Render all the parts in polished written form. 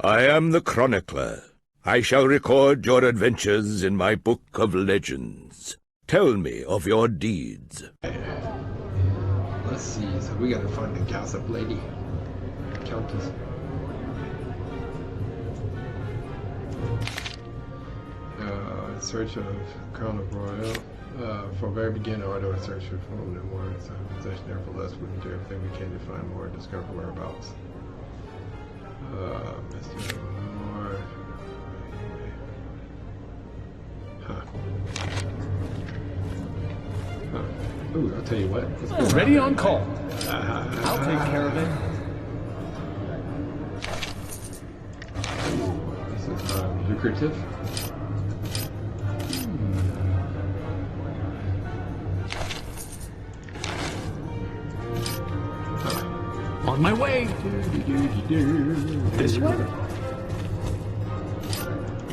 I am the chronicler. I shall record your adventures in my book of legends. Tell me of your deeds. Let's see, so we gotta find the gossip lady. Countess. Search of Crown of Royal. From very beginning, order a search for phone and more inside possession. Nevertheless, we can do everything we can to find more and discover whereabouts. Mr. Moore. Ooh, I'll tell you what. Ready on call. I'll take care of it. This is lucrative. On my way. This way?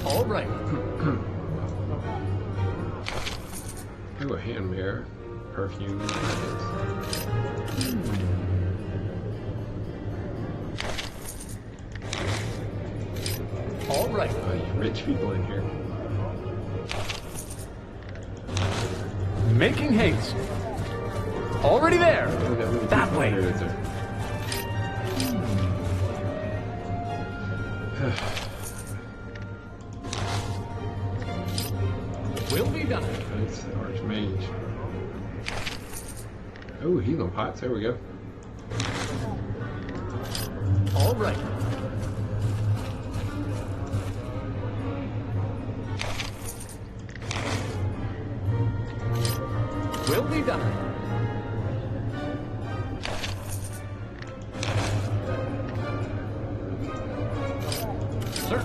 All right. Ooh, a hand mirror. Perfume. All right. You rich people in here. Making haste. Already there. That way. Will be done. That's the Archmage. Oh, healing pots. There we go. All right. Will be done. Sir.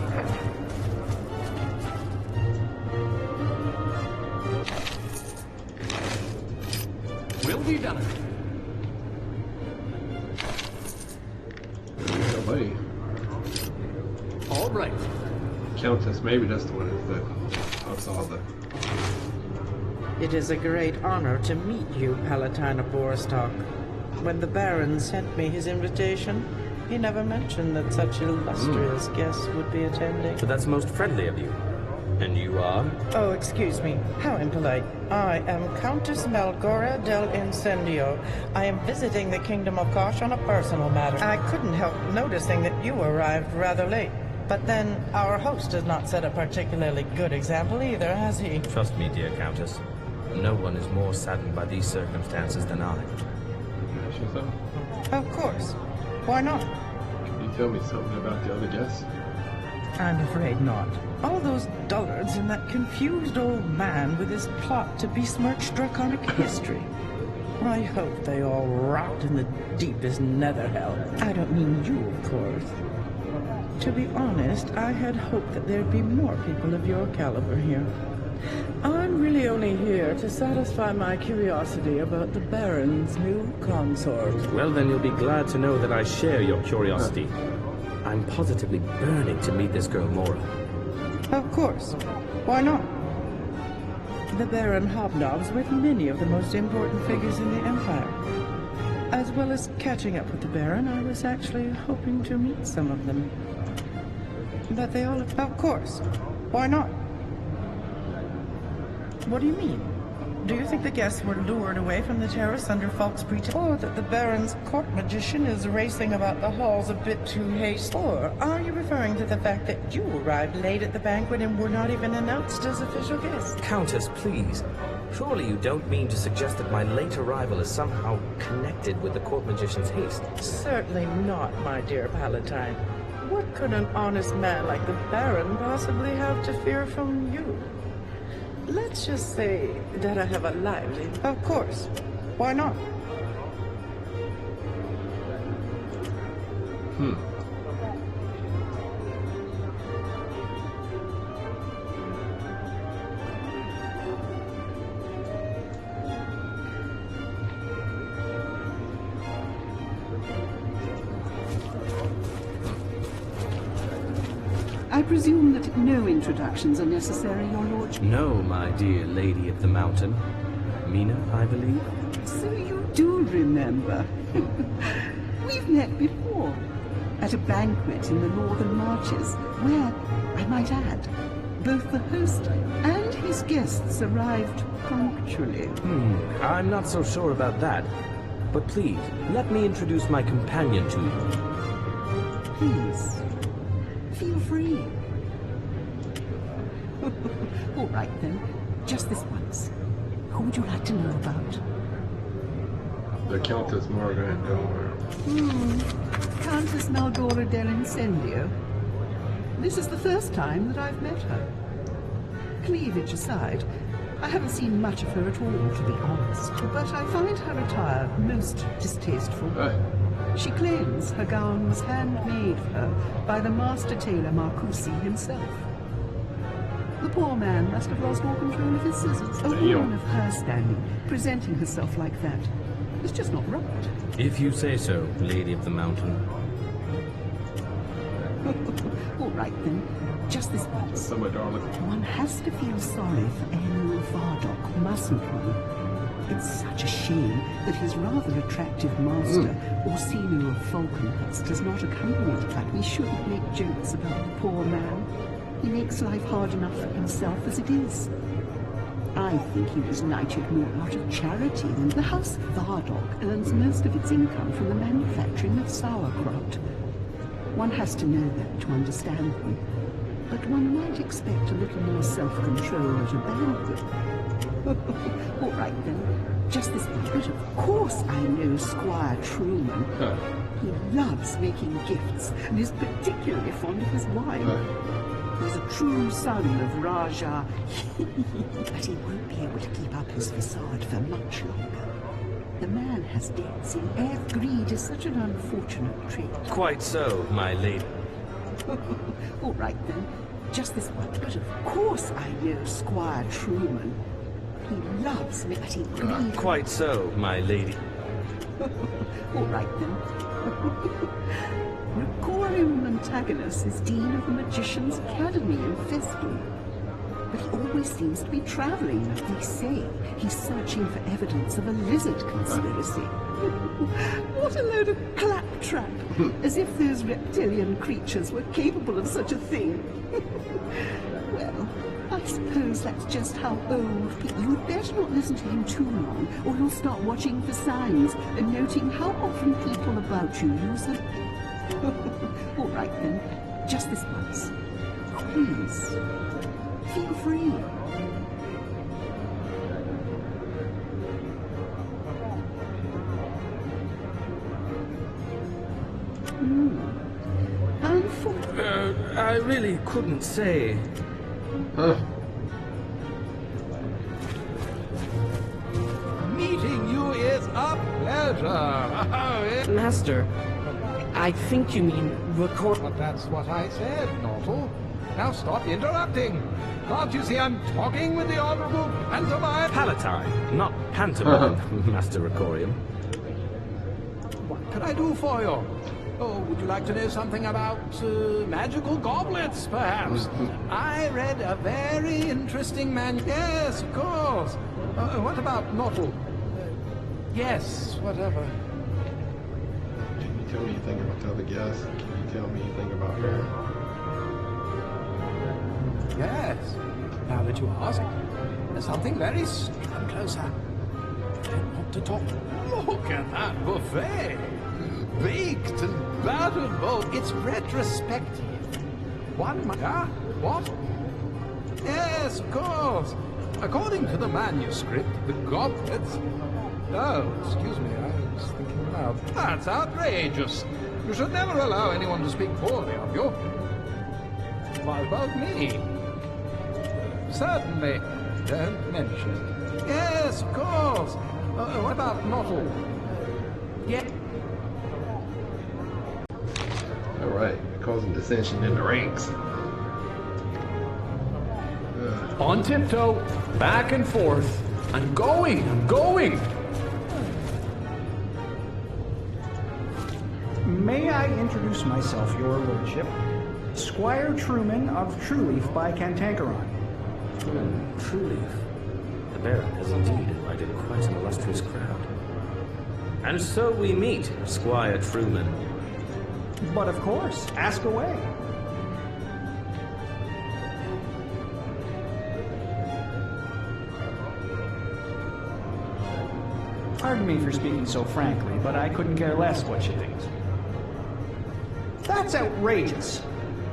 Will be done. Buddy. All right. Countess, maybe that's the one that I saw the. It is a great honor to meet you, Palatine of Borstok. When the Baron sent me his invitation, he never mentioned that such illustrious guests would be attending. So that's most friendly of you. And you are? Oh, excuse me. How impolite. I am Countess Melgora del Incendio. I am visiting the Kingdom of Kosh on a personal matter. I couldn't help noticing that you arrived rather late. But then, our host has not set a particularly good example either, has he? Trust me, dear Countess. No one is more saddened by these circumstances than I. Of course. Why not? Can you tell me something about the other guests? I'm afraid not. All those dullards and that confused old man with his plot to besmirch draconic history. I hope they all rot in the deepest nether hell. I don't mean you, of course. To be honest, I had hoped that there'd be more people of your caliber here. I'm really only here to satisfy my curiosity about the Baron's new consort. Well, then you'll be glad to know that I share your curiosity. I'm positively burning to meet this girl, Mora. Of course. Why not? The Baron hobnobs with many of the most important figures in the Empire. As well as catching up with the Baron, I was actually hoping to meet some of them. But they all... Of course. Why not? What do you mean? Do you think the guests were lured away from the terrace under false pretense? Or that the Baron's court magician is racing about the halls a bit too hastily? Or are you referring to the fact that you arrived late at the banquet and were not even announced as official guests? Countess, please. Surely you don't mean to suggest that my late arrival is somehow connected with the court magician's haste? Certainly not, my dear Palatine. What could an honest man like the Baron possibly have to fear from you? Let's just say that I have a lively... Of course. Why not? I presume that no introductions are necessary, Your Lordship. No, my dear Lady of the Mountain. Mina, I believe? So you do remember. We've met before. at a banquet in the northern marches, where, I might add, both the host and his guests arrived punctually. I'm not so sure about that. But please, let me introduce my companion to you. Please, feel free. All right then, just this once. Who would you like to know about? The Countess Margaret Delaware. Countess Maldora del Incendio. This is the first time that I've met her. Cleavage aside, I haven't seen much of her at all, to be honest, but I find her attire most distasteful. She claims her gown was handmade for her by the master tailor Marcusi himself. The poor man must have lost all control of his scissors. A woman of her standing, presenting herself like that, it's just not right. If you say so, Lady of the Mountain. All right then, just this once. So my darling. One has to feel sorry for Enel Vardock, mustn't one? It's such a shame that his rather attractive master, Orsino of Falconhurst, does not accompany it. But we shouldn't make jokes about the poor man. He makes life hard enough for himself as it is. I think he was knighted more out of charity than the House of Vardock earns most of its income from the manufacturing of sauerkraut. One has to know that to understand them. But one might expect a little more self-control at a banquet. All right then, just this much. But of course I know Squire Truman. He loves making gifts and is particularly fond of his wine. He's a true son of Raja, but he won't be able to keep up his facade for much longer. The man has debts in air. Greed is such an unfortunate trait. Quite so, my lady. All right then, just this one. But of course I know Squire Truman. He loves me, but he greed. Quite so, my lady. All right then. Recorium Montagonus is Dean of the Magicians' Academy in Festum. But he always seems to be traveling. They say he's searching for evidence of a lizard conspiracy. What a load of claptrap! As if those reptilian creatures were capable of such a thing. Well, I suppose that's just how old people... You'd better not listen to him too long, or you'll start watching for signs and noting how often people about you use them. All right then, just this once. Please, feel free. I really couldn't say. Meeting you is a pleasure. Master, I think you mean record... But that's what I said, Nortle. Now stop interrupting. Can't you see I'm talking with the Honorable Pantomime? Palatine, not pantomime, Master Recorium. What can I do for you? Oh, would you like to know something about magical goblets, perhaps? I read a very interesting Yes, of course. What about Nortle? Yes, whatever. Can you tell me anything about the other guests? Can you tell me anything about her? Yes. Now that you ask, there's something very... Come closer. I don't want to talk. Look at that buffet. Baked and battered both. It's retrospective. One... What? Yes, of course. According to the manuscript, the goblets... Oh, excuse me, I was thinking aloud. That's outrageous. You should never allow anyone to speak poorly of you. What about me? Certainly. Don't mention it. Yes, of course. What about Nortle? Yeah. All right, causing dissension in the ranks. On tiptoe, back and forth. I'm going! May I introduce myself, your lordship? Squire Truman of Trueleaf by Cantankeron. Trueleaf. The Baron has indeed invited quite an illustrious crowd. And so we meet, Squire Truman. But of course, ask away. Pardon me for speaking so frankly, but I couldn't care less what she thinks. That's outrageous.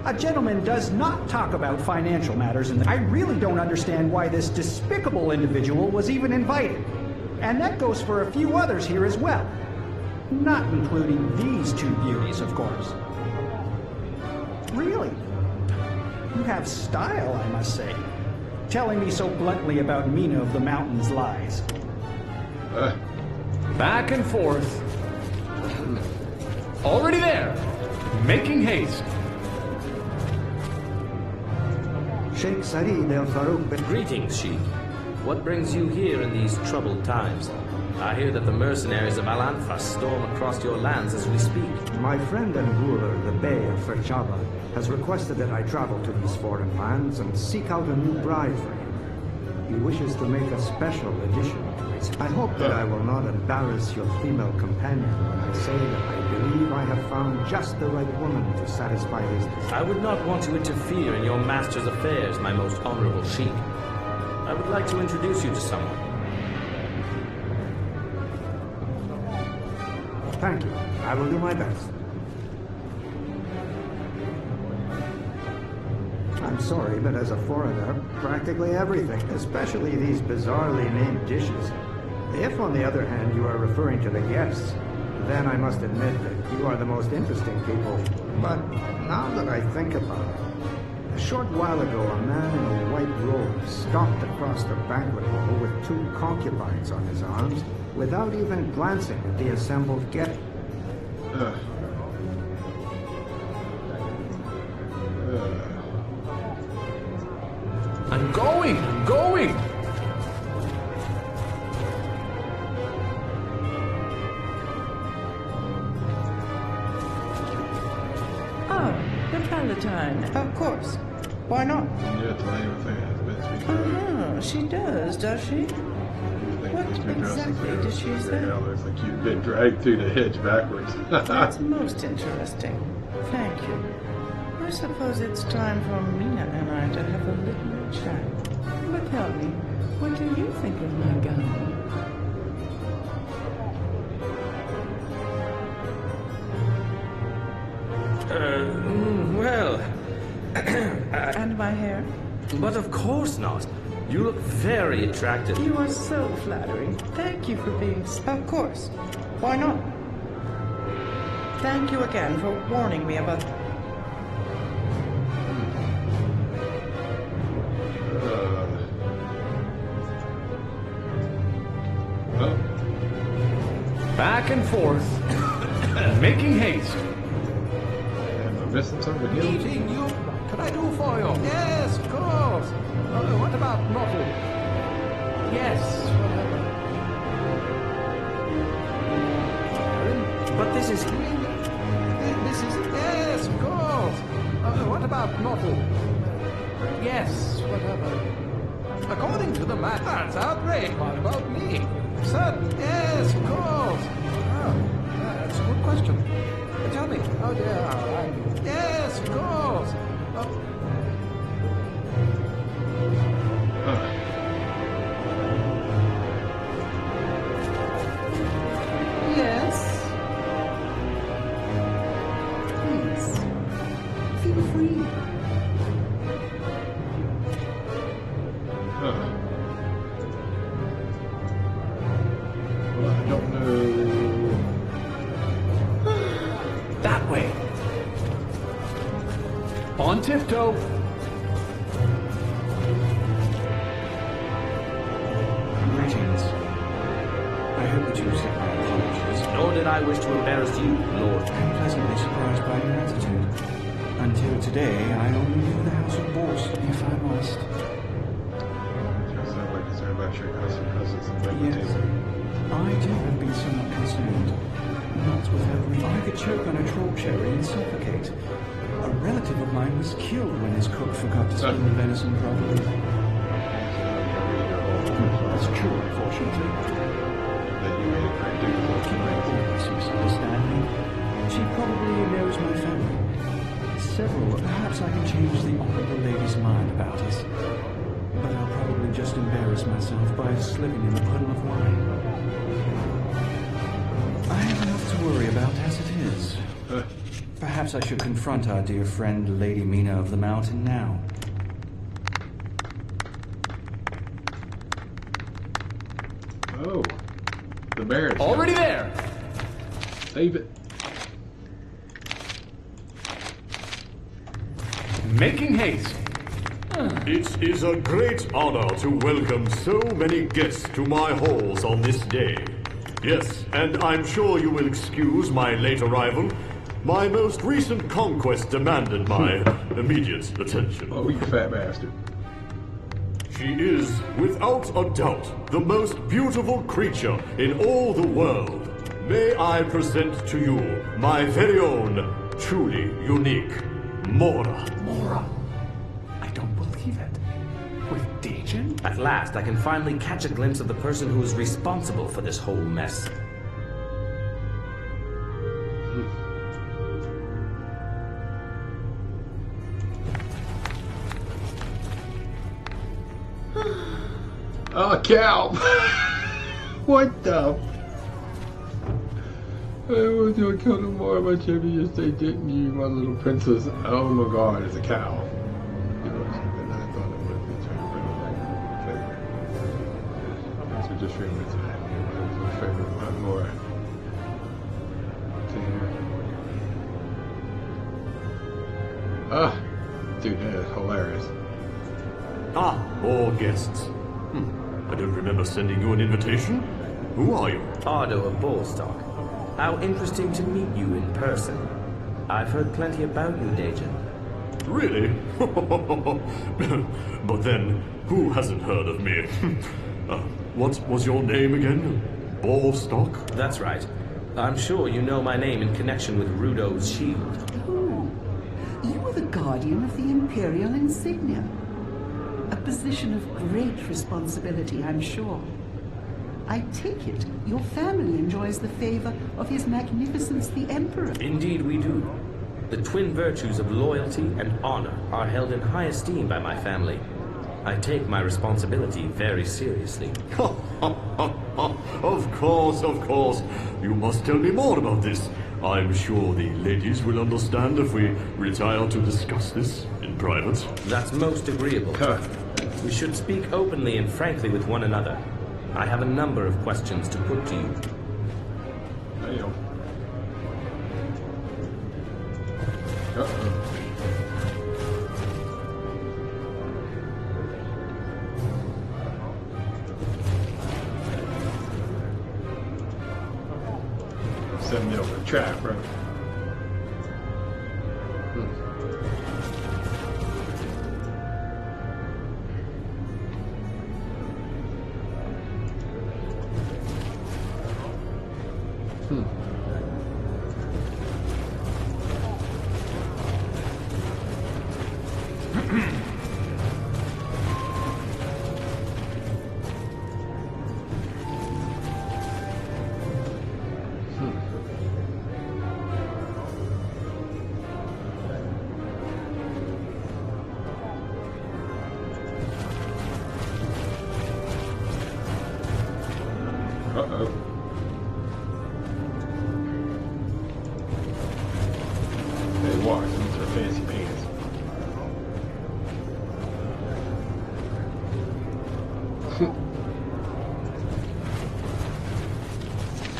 A gentleman does not talk about financial matters, and I really don't understand why this despicable individual was even invited. And that goes for a few others here as well. Not including these two beauties, of course. Really? You have style, I must say. Telling me so bluntly about Mina of the Mountain's lies. Back and forth. Already there. Making haste. Sheikh Sarid El Farouk bin... Greetings, Sheikh. What brings you here in these troubled times? I hear that the mercenaries of Al-Anfa storm across your lands as we speak. My friend and ruler, the Bey of Ferchaba, has requested that I travel to these foreign lands and seek out a new bride for him. He wishes to make a special addition to his... I hope that I will not embarrass your female companion when I say that I believe I have found just the right woman to satisfy his desire. I would not want to interfere in your master's affairs, my most honorable Sheikh. I would like to introduce you to someone. Thank you. I will do my best. I'm sorry, but as a foreigner, practically everything, especially these bizarrely named dishes. If, on the other hand, you are referring to the guests, then I must admit that you are the most interesting people. But now that I think about it, a short while ago, a man in a white robe stalked across the banquet hall with two concubines on his arms without even glancing at the assembled guests. I'm going! I'm going! Oh, the Palatine. Of course. Why not? Yeah, tell you thing has been speaking. She does she? What exactly did she say? Yeah, looks like you've been dragged through the hedge backwards. That's most interesting. Thank you. I suppose it's time for Mina and I to have a little chat. But tell me, what do you think of my gown? Well... And my hair? But of course not. You look very attractive. You are so flattering. Thank you for being... Of course. Why not? Thank you again for warning me about... Back and forth. Making haste. Am I missing something here? Meeting you. What can I do for you? Yes, of course. What about Nottle? Yes, whatever. But this is... This is... Yes, of course. What about Nottle? Yes, whatever. According to the map, that's outrage. What about me? Sir, yes, of course. Oh, that's a good question. Tell me, how dare I? Yes, of course. Yes? Please, feel free. Well, I don't know. That way. On tiptoe. Greetings. I hope that you accept my apologies. Nor did I wish to embarrass you, Lord. I'm pleasantly surprised by your attitude. Until today, I only knew the House of Boss, if I must. Sounds like it's about your cousins and Yes, I too have been somewhat concerned. Not without reason. I could choke on a troll cherry and suffocate. A relative of mine was killed when his cook forgot to skin the venison properly. That's true, unfortunately. That you made a great deal of Keep my this misunderstanding. She probably knows my family. Several. Perhaps I can change the honorable lady's mind about us. But I'll probably just embarrass myself by slipping in a puddle of wine. I have enough to worry about as it is. Perhaps I should confront our dear friend, Lady Mina of the Mountain, now. Oh, the Baron. Already there. Save it. Making haste. It is a great honor to welcome so many guests to my halls on this day. Yes, and I'm sure you will excuse my late arrival. My most recent conquest demanded my immediate attention. Oh, you fat bastard. She is, without a doubt, the most beautiful creature in all the world. May I present to you my very own, truly unique, Mora. Mora. I don't believe it. With Dajin? At last, I can finally catch a glimpse of the person who is responsible for this whole mess. Oh, cow! What the? I was gonna kill them more of my champion. Yes, they didn't. You, my little princess. Oh my God, it's a cow. You know, and I thought it would be trying to bring it back to my favorite. That's what just stream it tonight. It was my favorite one more. Ah, dude, that is hilarious. Ah, more guests. I don't remember sending you an invitation. Who are you? Ardo of Ballstock. How interesting to meet you in person. I've heard plenty about you, Dajin. Really? But then, who hasn't heard of me? What was your name again? Ballstock? That's right. I'm sure you know my name in connection with Rudo's shield. Oh, you were the guardian of the Imperial insignia. A position of great responsibility, I'm sure. I take it your family enjoys the favor of His Magnificence the Emperor. Indeed we do. The twin virtues of loyalty and honor are held in high esteem by my family. I take my responsibility very seriously. Of course, of course. You must tell me more about this. I'm sure the ladies will understand if we retire to discuss this in private. That's most agreeable. We should speak openly and frankly with one another. I have a number of questions to put to you. Damn. Send me over the trap, bro. Uh-oh. They walk into their fancy pants.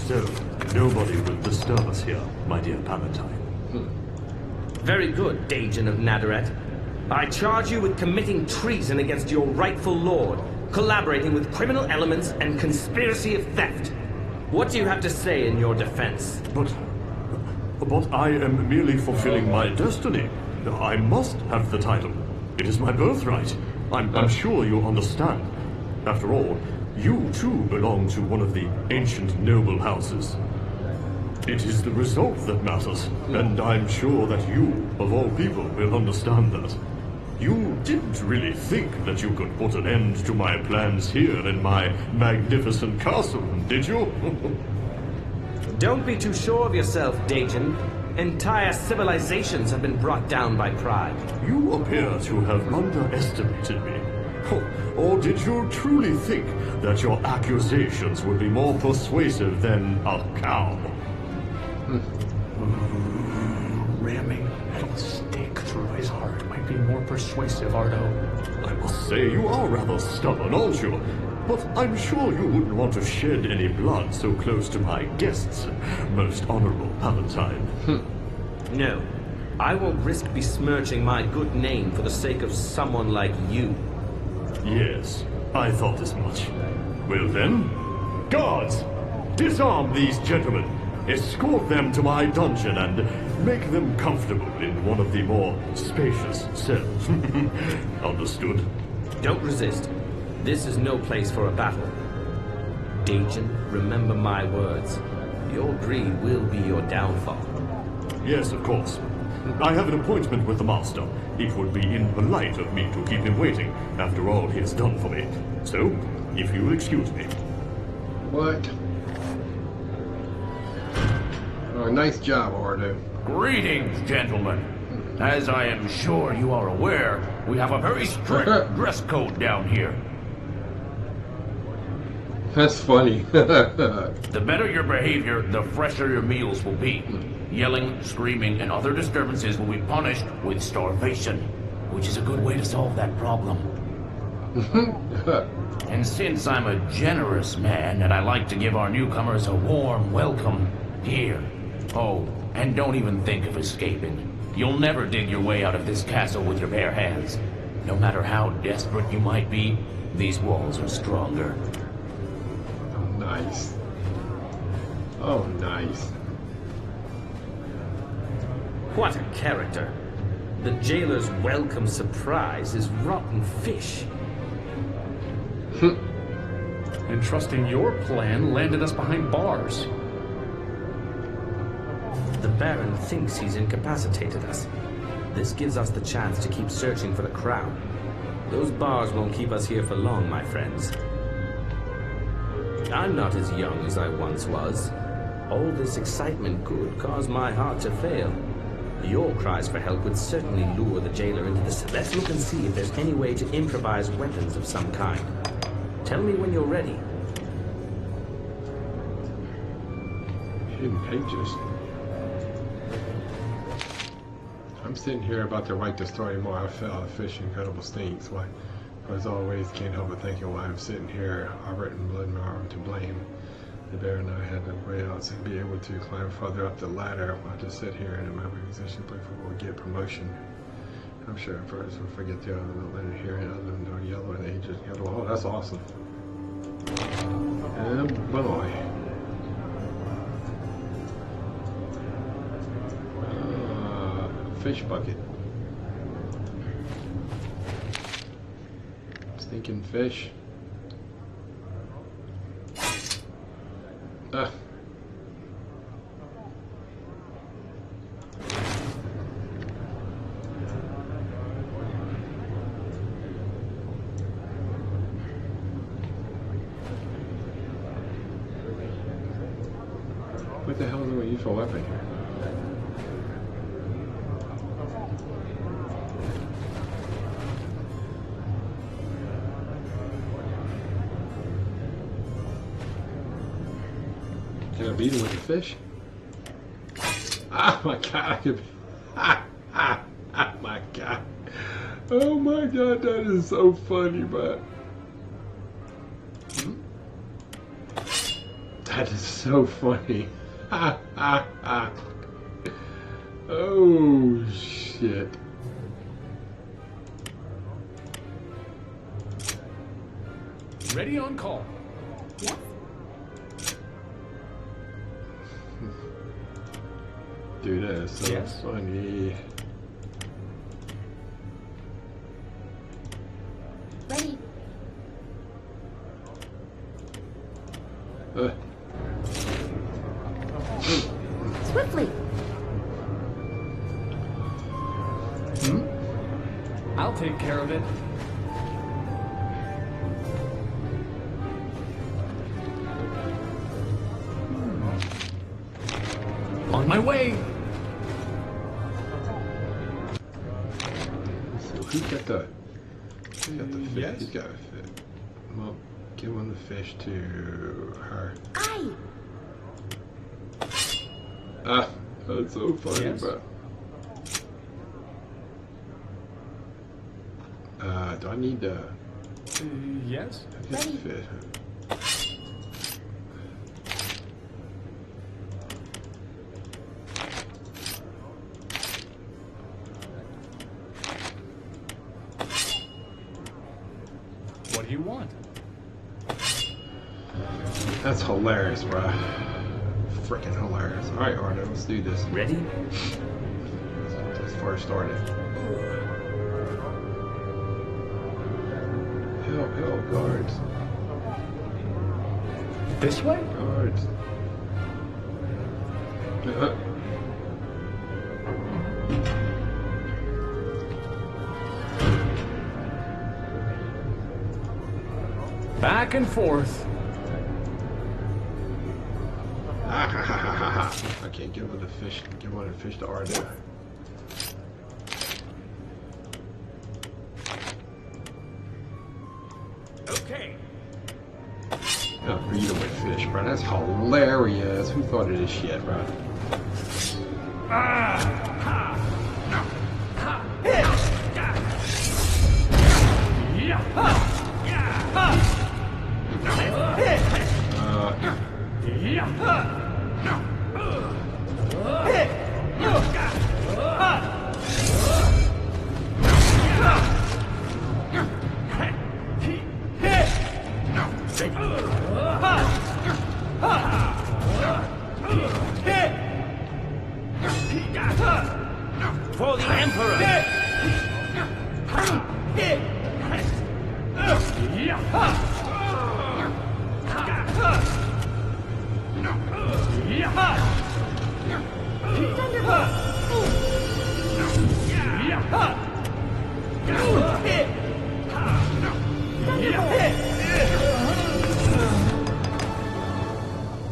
So, nobody will disturb us here, my dear Palatine. Very good, Dajin of Nadaret. I charge you with committing treason against your rightful lord, collaborating with criminal elements, and conspiracy of theft. What do you have to say in your defense? But I am merely fulfilling my destiny. I must have the title. It is my birthright. I'm sure you understand. After all, you too belong to one of the ancient noble houses. It is the result that matters, and I'm sure that you, of all people, will understand that. You didn't really think that you could put an end to my plans here in my magnificent castle, did you? Don't be too sure of yourself, Dajin. Entire civilizations have been brought down by pride. You appear to have underestimated me. Or did you truly think that your accusations would be more persuasive than a cow? Ramming a metal stake through his heart might be more persuasive, Ardo. I must say you are rather stubborn, aren't you? But I'm sure you wouldn't want to shed any blood so close to my guests, most honorable Palatine. No, I won't risk besmirching my good name for the sake of someone like you. Yes, I thought as much. Well then, guards, disarm these gentlemen, escort them to my dungeon, and make them comfortable in one of the more spacious cells. Understood? Don't resist. This is no place for a battle. Dajin, remember my words. Your greed will be your downfall. Yes, of course. I have an appointment with the Master. It would be impolite of me to keep him waiting after all he has done for me. So, if you'll excuse me. What? Oh, nice job, Ardo. Greetings, gentlemen. As I am sure you are aware, we have a very strict dress code down here. That's funny. The better your behavior, the fresher your meals will be. Yelling, screaming, and other disturbances will be punished with starvation, which is a good way to solve that problem. And since I'm a generous man and I like to give our newcomers a warm welcome, here. Oh, and don't even think of escaping. You'll never dig your way out of this castle with your bare hands. No matter how desperate you might be, these walls are stronger. Nice. Oh, nice. What a character. The jailer's welcome surprise is rotten fish. And trusting your plan landed us behind bars. The Baron thinks he's incapacitated us. This gives us the chance to keep searching for the crown. Those bars won't keep us here for long, my friends. I'm not as young as I once was. All this excitement could cause my heart to fail. Your cries for help would certainly lure the jailer into this. Let's look and see if there's any way to improvise weapons of some kind. Tell me when you're ready. Hidden pages. I'm sitting here about to write the story more. I fell, fish, incredible stinks. Why? As always, can't help but thinking why I'm sitting here, Robert and Blood and Arm to blame. The Baron and I had to way out to be able to climb further up the ladder. I'll just sit here and in my position, but we'll get promotion. I'm sure at first we'll forget the other letter here and other than the yellow and ages. Oh, that's awesome. And boy. Fish bucket. Stinking fish. What the hell is a useful weapon here? Can I beat him with the fish? Oh my god, I could be. My god. Oh my god, that is so funny, bro. That is so funny. Oh shit. Ready on call. Yes. Dude, that is so Yes. funny. Ready. Swiftly. I'll take care of it. On my way. He's got the fish. Yes? He's got a fish. Well, give one the fish to her. Aye. Ah, that's so funny, Yes? bro. Do I need to Yes? get Ready. the fish? What do you want? That's hilarious, bro. Freaking hilarious. Alright, Arno, let's do this. Ready? Let's first started. Help, guards. This way? Guards. Back and forth. Okay, give her the fish. Give one of the fish to Arno. Okay. Oh, freedom with fish, bro. That's hilarious. Who thought of this shit, bro? For the Emperor!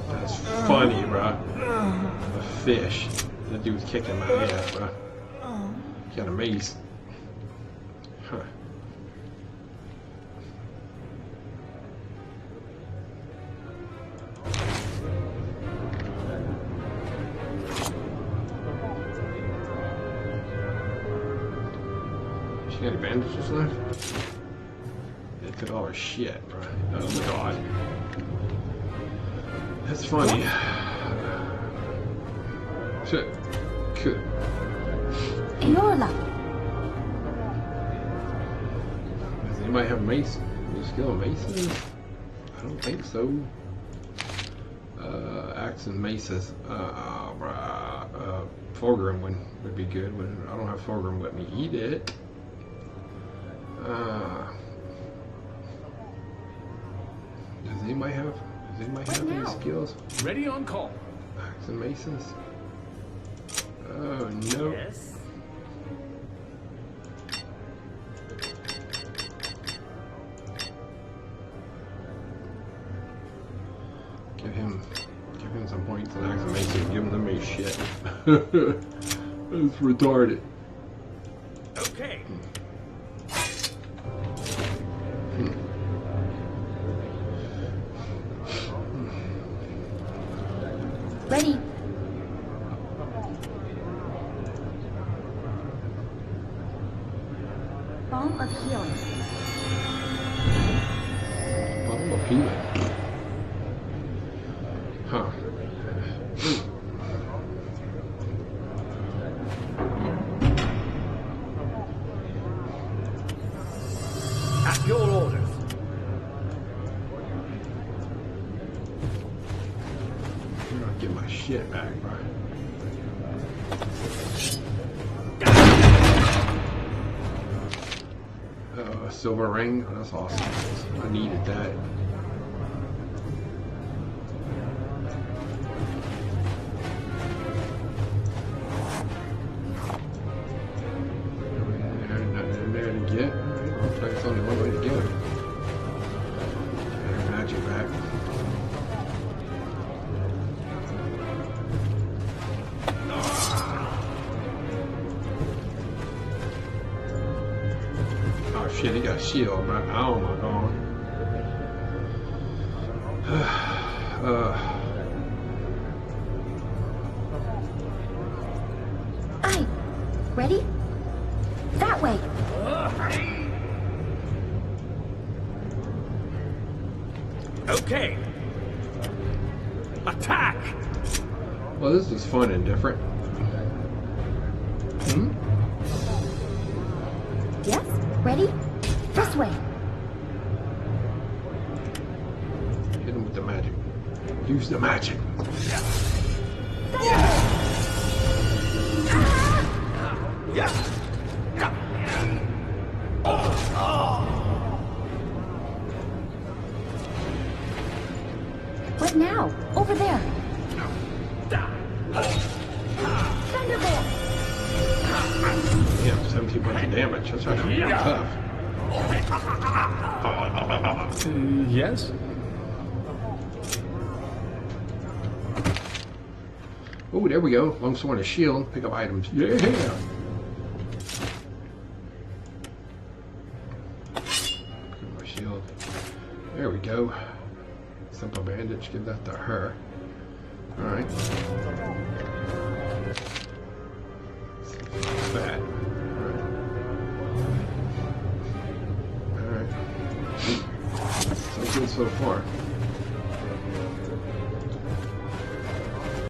That's funny, bro. A fish. That dude's kicking my ass, bro. Got a mace. Huh. She got any bandages left? They took all her shit, bro. Oh my god. That's funny. Shit. Good. Enola. Does anybody have mace? Any skill in maces? I don't think so. Axe and maces. Fulgrim would be good. I don't have Fulgrim with me. Eat it. Does anybody have any skills? Ready on call. Axe and maces. Oh no. Yes? Give him some points and axe and maces. Give him the mace shit. That's retarded. Okay. Ready. Balm of healing. Balm of healing. Huh. At your orders. I'm gonna get my shit back, bro. A silver ring. Oh, that's awesome. I needed that. Nothing there to get. Looks like it's only one way to get it. There's magic back. Oh shit, he got a shield, right? Oh my god. Aye. Ready? That way. Okay. Attack! Well, this is fun and different. Hmm? Yes? Ready? This way. Hit him with the magic. Use the magic. What now? Over there. Thunderbolt. Yeah, 17 points of damage. That's actually pretty tough. Yes? Oh, there we go. Longsword and a shield. Pick up items. Yeah. Pick up my shield. There we go. Simple bandage. Give that to her. All right. That. All right. So good so far.